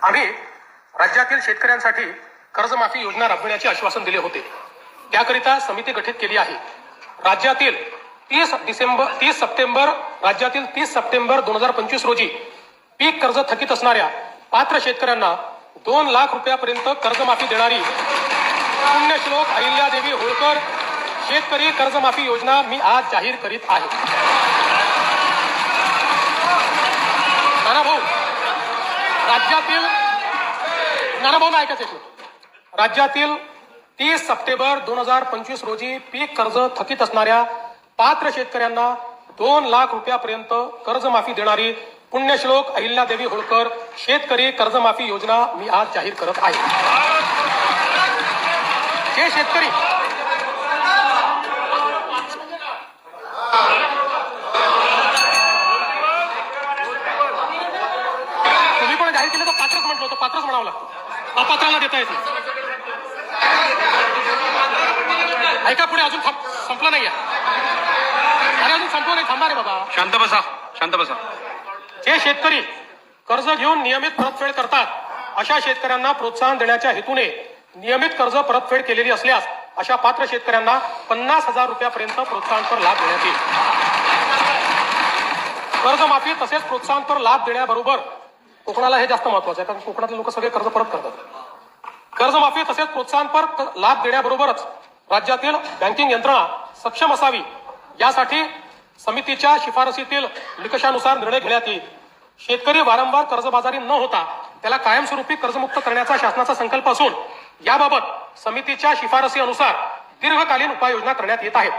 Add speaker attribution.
Speaker 1: आम्ही राज्यातील शेतकऱ्यांसाठी कर्जमाफी योजना राबविण्याचे आश्वासन दिले होते. त्याकरिता समिती गठीत केली आहे. राज्यातील 30 सप्टेंबर 2025 रोजी पीक कर्ज थकीत असणाऱ्या पात्र शेतकऱ्यांना 2 लाख रुपयापर्यंत कर्जमाफी देणारी पुण्यश्लोक अहिल्यादेवी होळकर शेतकरी कर्जमाफी योजना मी आज जाहीर करीत आहे. राज्यातील 30 सप्टेंबर 2025 रोजी पीक कर्ज थकीत असणाऱ्या पात्र शेतकऱ्यांना 2 लाख रुपयापर्यंत कर्जमाफी देणारी पुण्यश्लोक अहिल्यादेवी होळकर शेतकरी कर्जमाफी योजना मी आज जाहीर करत आहे. जे शेतकरी तुम्ही पण जाहीर केलं तर पात्रच म्हटलं होतं, पात्रच म्हणावं लागतं. अपात्राला देता येत नाही. ऐका पुढे अजून संपलं नाहीये. अरे अजून संपलं नाही, थांबा रे बाबा.
Speaker 2: शांत बसा, शांत बसा.
Speaker 1: जे शेतकरी कर्ज घेऊन नियमित परतफेड करतात अशा शेतकऱ्यांना प्रोत्साहन देण्याच्या हेतूने नियमित कर्ज परतफेड केलेली असल्यास अशा पात्र शेतकऱ्यांना 50,000 रुपयापर्यंत प्रोत्साहनपर लाभ देण्यात येईल. कर्जमाफी तसेच प्रोत्साहनपर लाभ देण्याबरोबर कोकणाला हे जास्त महत्वाचं आहे, कारण कोकणातले लोक सगळे कर्ज परत करतात. कर्जमाफी तसेच प्रोत्साहनपर लाभ देण्याबरोबरच राज्यातील बँकिंग यंत्रणा सक्षम असावी यासाठी समितीच्या शिफारसीतील निकषानुसार निर्णय घेण्यात येईल. शेतकरी वारंवार कर्जबाजारी न होता त्याला कायमस्वरूपी कर्जमुक्त करण्याचा शासनाचा संकल्प असून याबाबत समितीच्या शिफारसी अनुसार दीर्घकालीन उपाययोजना करण्यात येत आहेत.